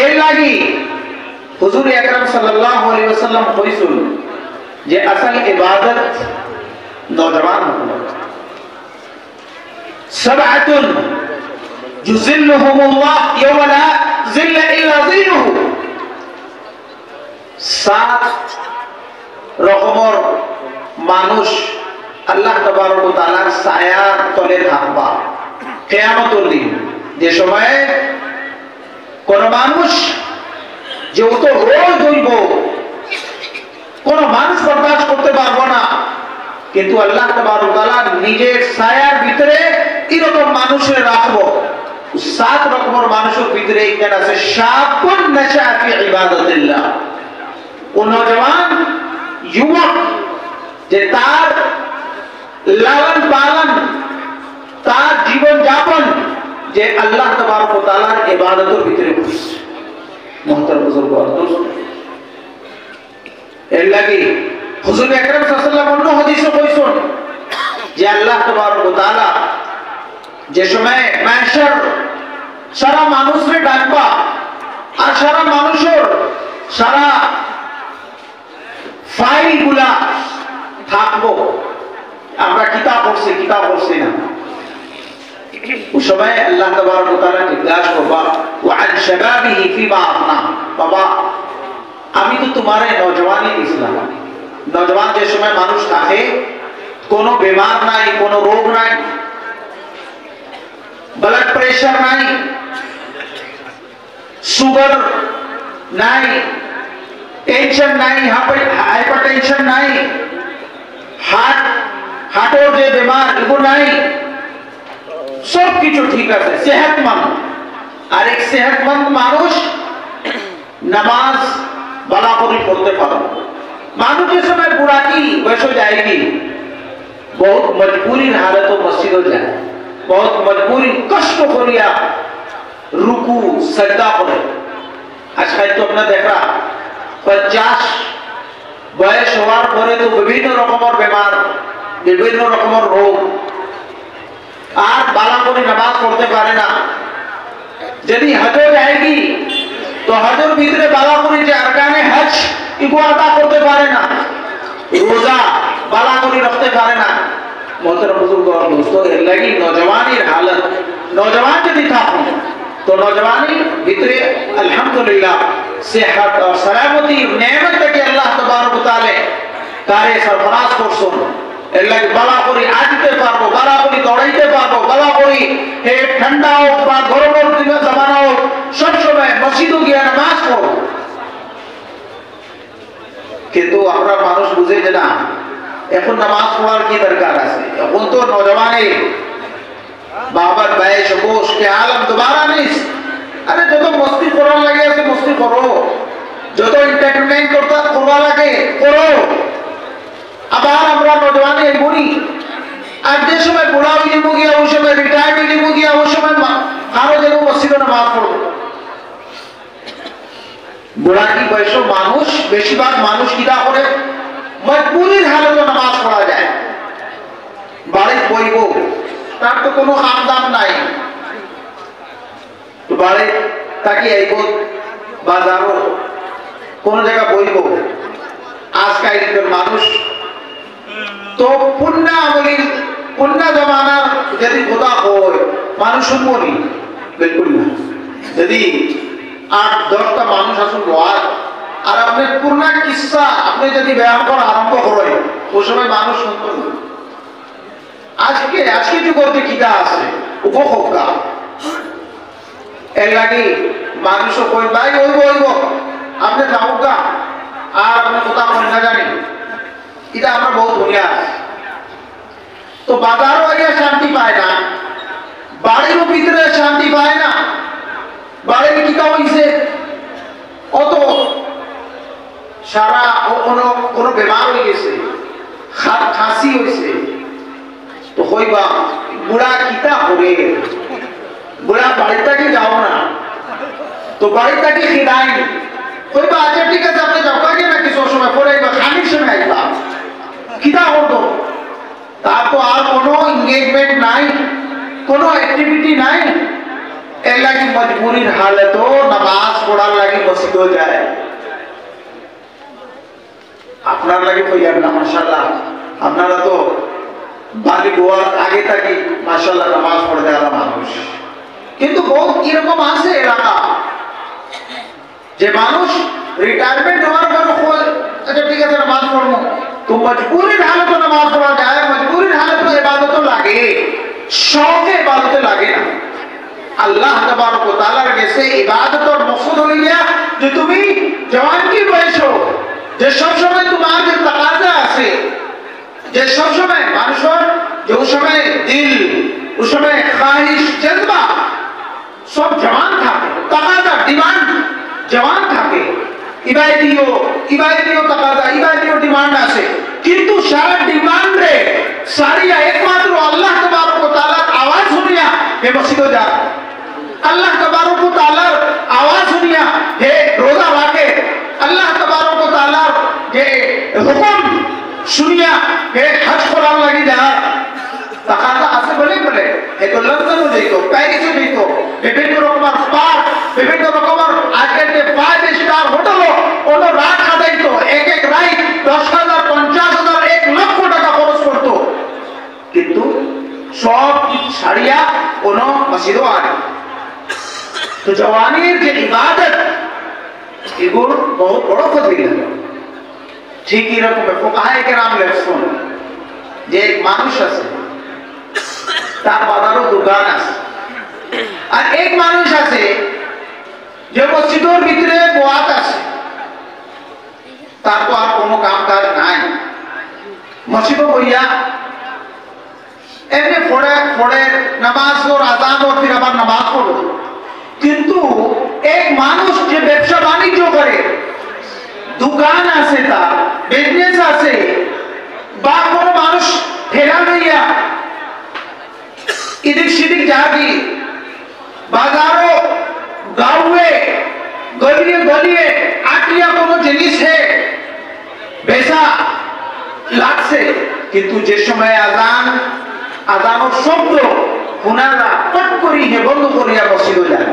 এর লাগি হুজুর আকরাম সাল্লাল্লাহু আলাইহি ওয়াসাল্লাম কইছেন যে আসল ইবাদত নওজওয়ান সাবআতুন যুযিল্লুহুমুল্লাহ ইয়াওমা লা যিল্লা ইল্লা যিল্লুহু, সাত রকমের মানুষ আল্লাহ তাবারক ওয়া তাআলার ছায়ার তলে থাকবা কিয়ামতের দিন। যে সময়ে কোন মানুষ যেহেতু রোজ হইব, কোন মানুষ বরদাস্ত করতে পারবো না, কিন্তু আল্লাহ তাবারক ওয়া তাআলা নিজের ছায়ার ভিতরে এরকম মানুষের রাখবো। সাত রকমের মানুষের ভিতরে এখানে আছে শাবুন নাশা ফি ইবাদাতিল্লাহ, ও নওজওয়ান যুবক যে তার লালন পালন, তার জীবন যাপন যে আল্লাহ তাবারক ওয়া তাআলার ইবাদতের ভিতরে করছে। মুহতারাম বুজুর্গ দোস্ত, এর লাগি হুজুর আকরাম সাল্লাল্লাহু আলাইহি ওয়াসাল্লাম অন্য হাদিসে কইছেন যে আল্লাহ তাবারক ওয়া তাআলা যে সময় মাহশর সারা মানুষরে ডাকবা আর সারা মানুষের সারা ফাইলগুলা থাকবো, আমরা কিতাব পড়ছি না, ওই সময় আল্লাহ তাবারক ওয়া তাআলা জিজ্ঞাসা করবা ওয়া আন শাবাবিহি ফিমা আফনা, বাবা আমি তো তোমারে নওজওয়ানি দিছিলাম। নওজওয়ান যে সময় মানুষ থাকে, কোনো বেমার নাই, কোনো রোগ নাই, ব্লাড প্রেশার নাই, সুগার নাই, টেনশন নাই, হাইপারটেনশন নাই, হার্টের যে বেমার এগুলো নাই, সব কিছু ঠিক আছে, সেহতমন্দ। আর এক সেহতমন্দ মানুষ নামাজ ভালো করে পড়তে পারো। মানুষ যে সময় বুড়াকি বয়স যায়গি, বহুত মজবুরির হালত মসজিদে যায়, বহুত মজবুরি কষ্ট করিয়া রুকু সাজদা করে। আজকাল তো আপনার দেখা 50 বয়স হওয়ার পরে তো বিভিন্ন রকমের বেমার, বিভিন্ন রকমের রোগ, আর বালা করে নামাজ পড়তে পারে না। যদি হজে যায়গি তো হজের ভিতরে বালা করে যে আরকানে হজ এগুলো আদা করতে পারে না, রোজা বালা করে রাখতে পারে না। মুহতারাম বুজুর্গ দোস্ত, এর লাগি নওজওয়ানির হালত, নওজওয়ান যদি থাকুন তো নওজওয়ানির ভিতরে আলহামদুলিল্লাহ সেহত আর সালামতির নেয়ামতকে আল্লাহ তাবারক ওয়া তাআলা তারে সরফরাজ করছেন। এর লাগি বালা করে আসতে পারবো, বালা করে দৌড়াইতে পারবো, বালা করে হে ঠান্ডা হোক বা গরমের দিনে জামানা হোক সব সময় মসজিদে গিয়ে নামাজ পড়ব। কিন্তু আমরা মানুষ বুঝে যে না, এখন নামাজ পড়ার কি দরকার আছে, এখন তো নওজওয়ানে বাবার বয়স বয়স কে আলম दोबारा নেই। আরে যত মস্তি করার লাগে আছে মস্তি করো, যত এন্টারটেইনমেন্ট করবা লাগে করো। আবার আমরা নওজওয়ানে বলি আর যে সময় বুড়া হয়ে যাবো গিয়া, ওই সময় রিটায়ার্ড হয়ে যাবো গিয়া, ওই সময় আরো যাবো মসজিদে নামাজ পড়বো। বুড়া কি বয়স মানুষ, বেশিরভাগ মানুষ কিটা করে মজবুরির হালতে নামাজ পড়া যায়। বাড়ি বইব, তার তো কোনো খামদাম নাই, বাড়ি তাকে আইব বাজারও কোন জায়গা বইব। আজকাল মানুষ তো পুণ্য আমলির পুণ্য জমানার যদি খোদা হয় মানুষ শুনবনি, বিলকুল না। যদি 8-10টা মানুষ আসুন আর আপনার পূর্ণ কিসা আপনি যদি ব্যায়াম করা আরম্ভ করেন ওই সময় মানুষ শুনতো না। আজকে যুগতে কিটা আছে উপভোক্তা, এর লাগে মানুষও কই ভাই ওইব আপনি যাও গা আর আপনি কোথাও করেন না জানি, এটা আমরা বহুত দুনিয়া আছে। তো বাজারও আইয়া শান্তি পায় না, বাড়িরও ভিতরে শান্তি পায় না। বাড়ির কিটা হইছে অত সারা কোনো বেমার হয়ে গেছে, খাসি হয়েছে, তো হইবা বুড়া কিতা করে, বুড়া বাড়িটাকে যাও না, তো বাড়িটাকে খিদাই হইবা। আচ্ছা ঠিক আছে আপনি যাও কাকে না কিছু সময় পরে খানির সময় আইবা, কিতা হতো তার তো আর কোনো এঙ্গেজমেন্ট নাই, কোনো অ্যাক্টিভিটি নাই। এর লাগে মজবুরির হালতো নামাজ পড়ার লাগি মসজিদও যায়। আপনার লাগে কইয়ার না মাশাআল্লাহ, আপনারা তো বালি গোয়ার আগে থাকি মাশাআল্লাহ নামাজ পড়তে আলা মানুষ। কিন্তু বহুত এরকম আছে এলাকা যে মানুষ রিটায়ারমেন্ট হওয়ার পর আচ্ছা ঠিক আছে নামাজ পড়বো, তো মজবুরির হালতে নামাজ পড়া যায়, মজবুরির হালতে ইবাদত লাগে, শৌকে ইবাদত লাগে না। আল্লাহ তাবারক ওয়া তাআলার কাছে ইবাদতের মকসদ হলো গিয়া যে তুমি জওয়ানকি বয়সে যে সব সময় তোমার যে তাকাজা আছে, যে সব সময় মানুষের যে সময় দিল ও সময় খাহিশ জজবা সব জওয়ান থাকে, তাকাজা ডিমান্ড জওয়ান থাকে, ইবাদতিও তাকাজা ইবাদতিও ডিমান্ড আছে। কিন্তু সারা ডিমান্ড রে সারিয়া একমাত্র আল্লাহ তাবারক ওয়া তাআলার আওয়াজ শুনিয়া হে মসজিদে যা, আল্লাহ তাবারক ওয়া তাআলার আওয়াজ শুনিয়া হে রোজা রাখে, আল্লাহ তাবারক ওয়া তাআলার যে হুকুম শুনিয়া হে হজ করার লাগি যা। তাকাজা আছে বলে বলে হে তো লন্ডন যাইতো, প্যারিসে যাইতো, বিভিন্ন রকমের পার্ক, বিভিন্ন রকমের আজকের যে 5 স্টার হোটেল ওটা রাত কাটাইতো, এক এক রাত 10,000 50,000 1 লক্ষ টাকা খরচ করতো, কিন্তু সব ছাড়িয়া কোনো মসজিদও আনে। তো জওয়ানির যে ইবাদত এগুলো বহুত বড় ফজিলত। ঠিক এরকম ফুকাহায়ে কেরাম লেখছেন যে এক মানুষ আছে তার বাজারও দোকান আছে, আর এক মানুষ আছে যে মসজিদের ভিতরে গোয়াত আছে, তার তো আর কোনো কাম কাজ নাই, মসজিদে বইয়া এমনি পড়ে নামাজ ওর আজান ওর ফির আবার নামাজ পড়ো। কিন্তু এক মানুষ যে ব্যবসা বাণিজ্য করে, দোকান আছে, তার বিজনেস আছে, বা কোনো মানুষ ঠেলা লইয়া এদিক সেদিক যাবি, বাজারও গাঁওয়ে গলিয়ে গলিয়ে আটিয়া কোনো জিনিস হে বেচা লাগছে, কিন্তু যে সময় আজানের শব্দ ওনারা পট করি হে বন্ধ করিয়া মসজিদে যান।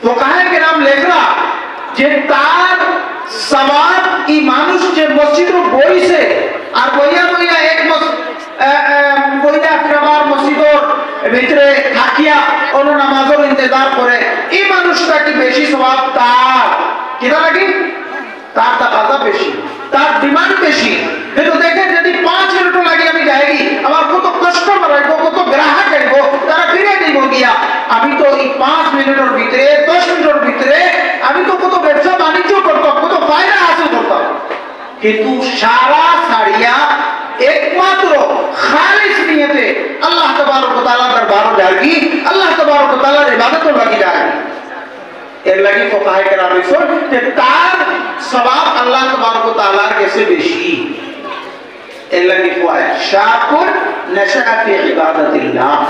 ফুকাহায়ে কেরাম লেখরা যে তার সওয়াব এই মানুষ যে মসজিদে বইছে আর বইয়া বইয়া এক বইয়া ফিরাবার মসজিদের ভিতরে থাকিয়া কোন নামাজের ইন্তজার করে, এই মানুষটা কি বেশি সওয়াব তার কিনা লাগে, তার তাকাজা বেশি, তার ডিমান্ড বেশি। কিন্তু দেখেন যদি 5 মিনিট লাগে আমি যাই, আমার কত কাস্টমার আইব, কত গ্রাহক আইব, তারা ফিরে দিব গিয়া, আমি তো এই 5 মিনিটের ভিতরে 10 মিনিটের ভিতরে আমি তো কত ব্যবসা বাণিজ্য করতাম, কত ফায়দা হাসিল করতাম। কিন্তু সারা ছাড়িয়া একমাত্র খালিস নিয়তে আল্লাহ তাবারক ওয়া তাআলার দরবারে যাবি, আল্লাহ তাবারক ওয়া তাআলার ইবাদত লাগি যায়। এর লাগি ফুকাহায়ে কেরাম বলেন যে তার সওয়াব আল্লাহ তাবারক ওয়া তাআলার কাছে বেশি। এর লাগি ফুকাহায়ে শাকুর নশা ফি ইবাদাতিল্লাহ।